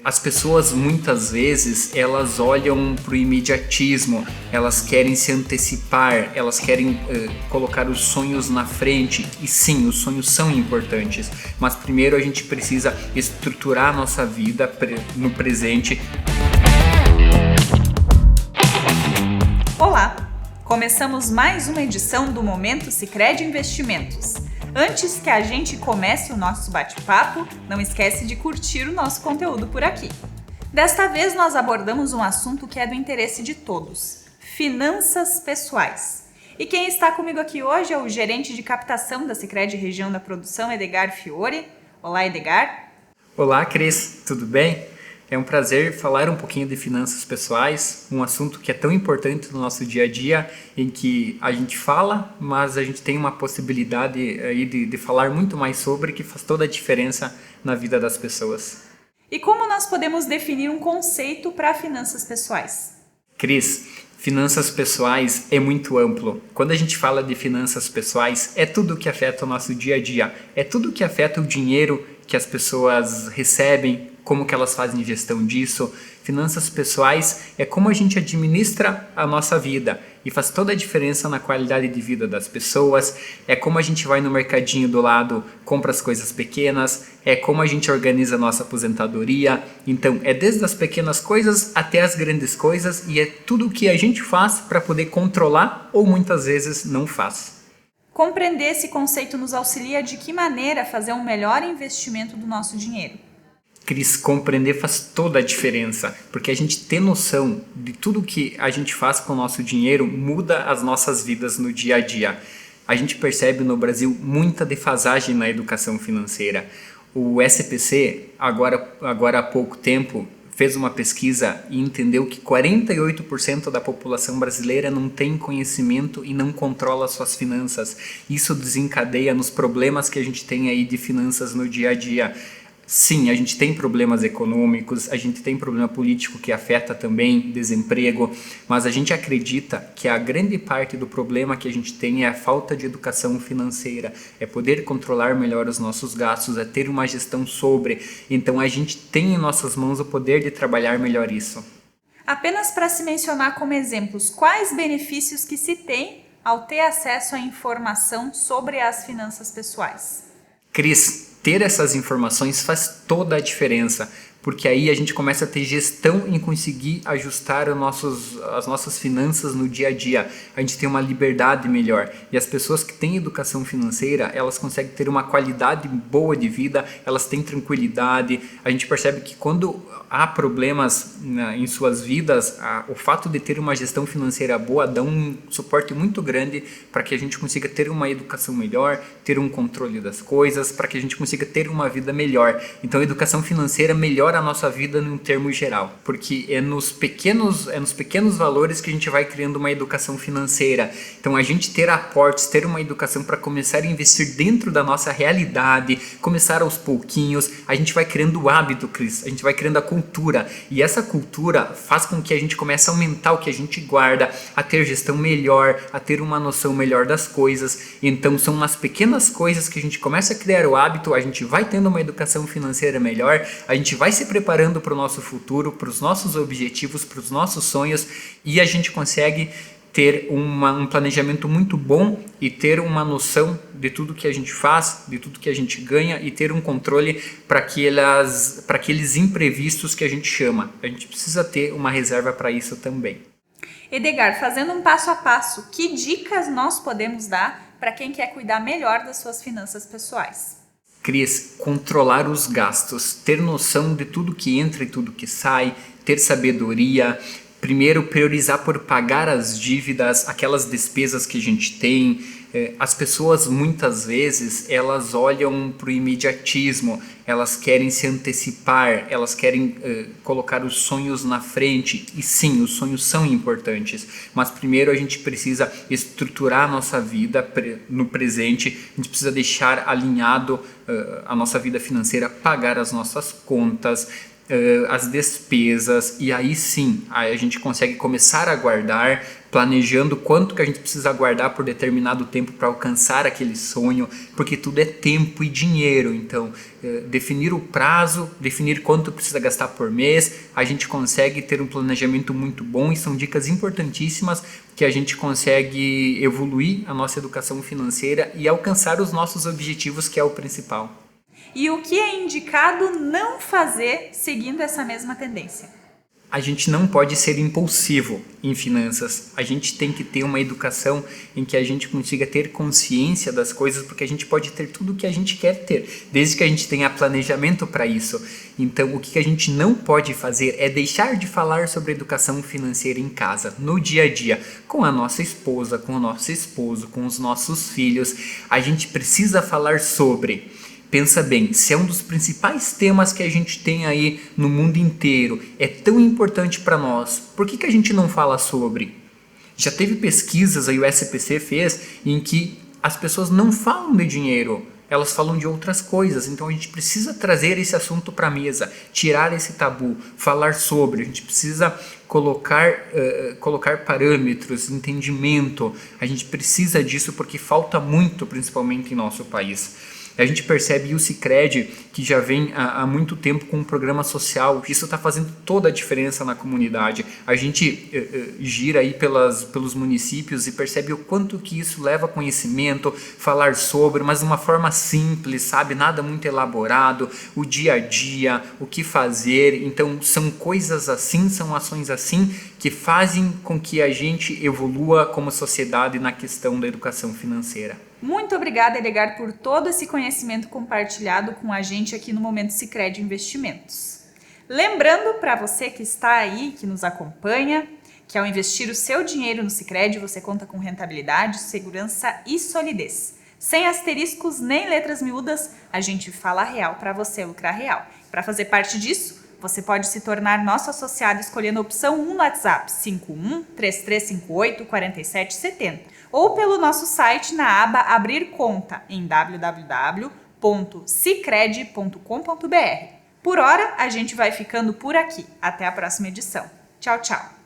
As pessoas muitas vezes elas olham para o imediatismo, elas querem se antecipar, elas querem colocar os sonhos na frente. E sim, os sonhos são importantes, mas primeiro a gente precisa estruturar a nossa vida no presente. Olá! Começamos mais uma edição do Momento Sicredi Investimentos. Antes que a gente comece o nosso bate-papo, não esquece de curtir o nosso conteúdo por aqui. Desta vez nós abordamos um assunto que é do interesse de todos: finanças pessoais. E quem está comigo aqui hoje é o gerente de captação da Sicredi Região da Produção, Edgar Fiore. Olá, Edgar. Olá, Cris, tudo bem? É um prazer falar um pouquinho de finanças pessoais, um assunto que é tão importante no nosso dia a dia, em que a gente fala, mas a gente tem uma possibilidade aí de falar muito mais sobre, que faz toda a diferença na vida das pessoas. E como nós podemos definir um conceito para finanças pessoais? Cris, finanças pessoais é muito amplo. Quando a gente fala de finanças pessoais, é tudo que afeta o nosso dia a dia, é tudo que afeta o dinheiro que as pessoas recebem, como que elas fazem gestão disso. Finanças pessoais é como a gente administra a nossa vida e faz toda a diferença na qualidade de vida das pessoas. É como a gente vai no mercadinho do lado, compra as coisas pequenas, é como a gente organiza a nossa aposentadoria. Então é desde as pequenas coisas até as grandes coisas, e é tudo o que a gente faz para poder controlar ou muitas vezes não faz. Compreender esse conceito nos auxilia de que maneira fazer um melhor investimento do nosso dinheiro. Cris, compreender faz toda a diferença, porque a gente ter noção de tudo que a gente faz com o nosso dinheiro muda as nossas vidas no dia a dia. A gente percebe no Brasil muita defasagem na educação financeira. O SPC, agora há pouco tempo, fez uma pesquisa e entendeu que 48% da população brasileira não tem conhecimento e não controla suas finanças. Isso desencadeia nos problemas que a gente tem aí de finanças no dia a dia. Sim, a gente tem problemas econômicos, a gente tem problema político que afeta também, desemprego, mas a gente acredita que a grande parte do problema que a gente tem é a falta de educação financeira, é poder controlar melhor os nossos gastos, é ter uma gestão sobre. Então a gente tem em nossas mãos o poder de trabalhar melhor isso. Apenas para se mencionar como exemplos, quais benefícios que se tem ao ter acesso à informação sobre as finanças pessoais? Cris, ter essas informações faz toda a diferença, porque aí a gente começa a ter gestão em conseguir ajustar as nossas finanças no dia a dia. A gente tem uma liberdade melhor, e as pessoas que têm educação financeira, elas conseguem ter uma qualidade boa de vida, elas têm tranquilidade. A gente percebe que quando há problemas em suas vidas, o fato de ter uma gestão financeira boa dá um suporte muito grande para que a gente consiga ter uma educação melhor, ter um controle das coisas, para que a gente consiga ter uma vida melhor. Então a educação financeira melhora a nossa vida num termo geral, porque é nos pequenos valores que a gente vai criando uma educação financeira. Então a gente ter aportes, ter uma educação para começar a investir dentro da nossa realidade, começar aos pouquinhos, a gente vai criando o hábito, Cris, a gente vai criando a cultura, e essa cultura faz com que a gente comece a aumentar o que a gente guarda, a ter gestão melhor, a ter uma noção melhor das coisas. Então são nas pequenas coisas que a gente começa a criar o hábito, a gente vai tendo uma educação financeira melhor, a gente vai se preparando para o nosso futuro, para os nossos objetivos, para os nossos sonhos, e a gente consegue ter um planejamento muito bom e ter uma noção de tudo que a gente faz, de tudo que a gente ganha, e ter um controle para aqueles imprevistos que a gente chama. A gente precisa ter uma reserva para isso também. Edgar, fazendo um passo a passo, que dicas nós podemos dar para quem quer cuidar melhor das suas finanças pessoais? Cris, controlar os gastos, ter noção de tudo que entra e tudo que sai, ter sabedoria. Primeiro, priorizar por pagar as dívidas, aquelas despesas que a gente tem. As pessoas muitas vezes elas olham para o imediatismo, elas querem se antecipar, elas querem colocar os sonhos na frente. E sim, os sonhos são importantes, mas primeiro a gente precisa estruturar a nossa vida no presente, a gente precisa deixar alinhado a nossa vida financeira, pagar as nossas contas, as despesas, e aí sim a gente consegue começar a guardar, planejando quanto que a gente precisa guardar por determinado tempo para alcançar aquele sonho, porque tudo é tempo e dinheiro. Então, definir o prazo, definir quanto precisa gastar por mês, a gente consegue ter um planejamento muito bom e são dicas importantíssimas que a gente consegue evoluir a nossa educação financeira e alcançar os nossos objetivos, que é o principal. E o que é indicado não fazer seguindo essa mesma tendência? A gente não pode ser impulsivo em finanças. A gente tem que ter uma educação em que a gente consiga ter consciência das coisas, porque a gente pode ter tudo o que a gente quer ter, desde que a gente tenha planejamento para isso. Então, o que a gente não pode fazer é deixar de falar sobre educação financeira em casa, no dia a dia, com a nossa esposa, com o nosso esposo, com os nossos filhos. A gente precisa falar sobre. Pensa bem, se é um dos principais temas que a gente tem aí no mundo inteiro, é tão importante para nós, por que a gente não fala sobre? Já teve pesquisas, aí o SPC fez, em que as pessoas não falam de dinheiro, elas falam de outras coisas. Então a gente precisa trazer esse assunto para a mesa, tirar esse tabu, falar sobre. A gente precisa colocar parâmetros, entendimento. A gente precisa disso porque falta muito, principalmente em nosso país. A gente percebe o Sicredi, que já vem há muito tempo com um programa social. Isso está fazendo toda a diferença na comunidade. A gente gira aí pelos municípios e percebe o quanto que isso leva conhecimento, falar sobre, mas de uma forma simples, sabe? Nada muito elaborado, o dia a dia, o que fazer. Então são coisas assim, são ações assim que fazem com que a gente evolua como sociedade na questão da educação financeira. Muito obrigada, Edgar, por todo esse conhecimento compartilhado com a gente aqui no Momento Sicredi Investimentos. Lembrando para você que está aí, que nos acompanha, que ao investir o seu dinheiro no Sicredi, você conta com rentabilidade, segurança e solidez. Sem asteriscos nem letras miúdas, a gente fala real para você lucrar real. Para fazer parte disso, você pode se tornar nosso associado escolhendo a opção 1 no WhatsApp 51-3358-4770 ou pelo nosso site na aba Abrir Conta em www.sicredi.com.br. Por hora, a gente vai ficando por aqui. Até a próxima edição. Tchau, tchau!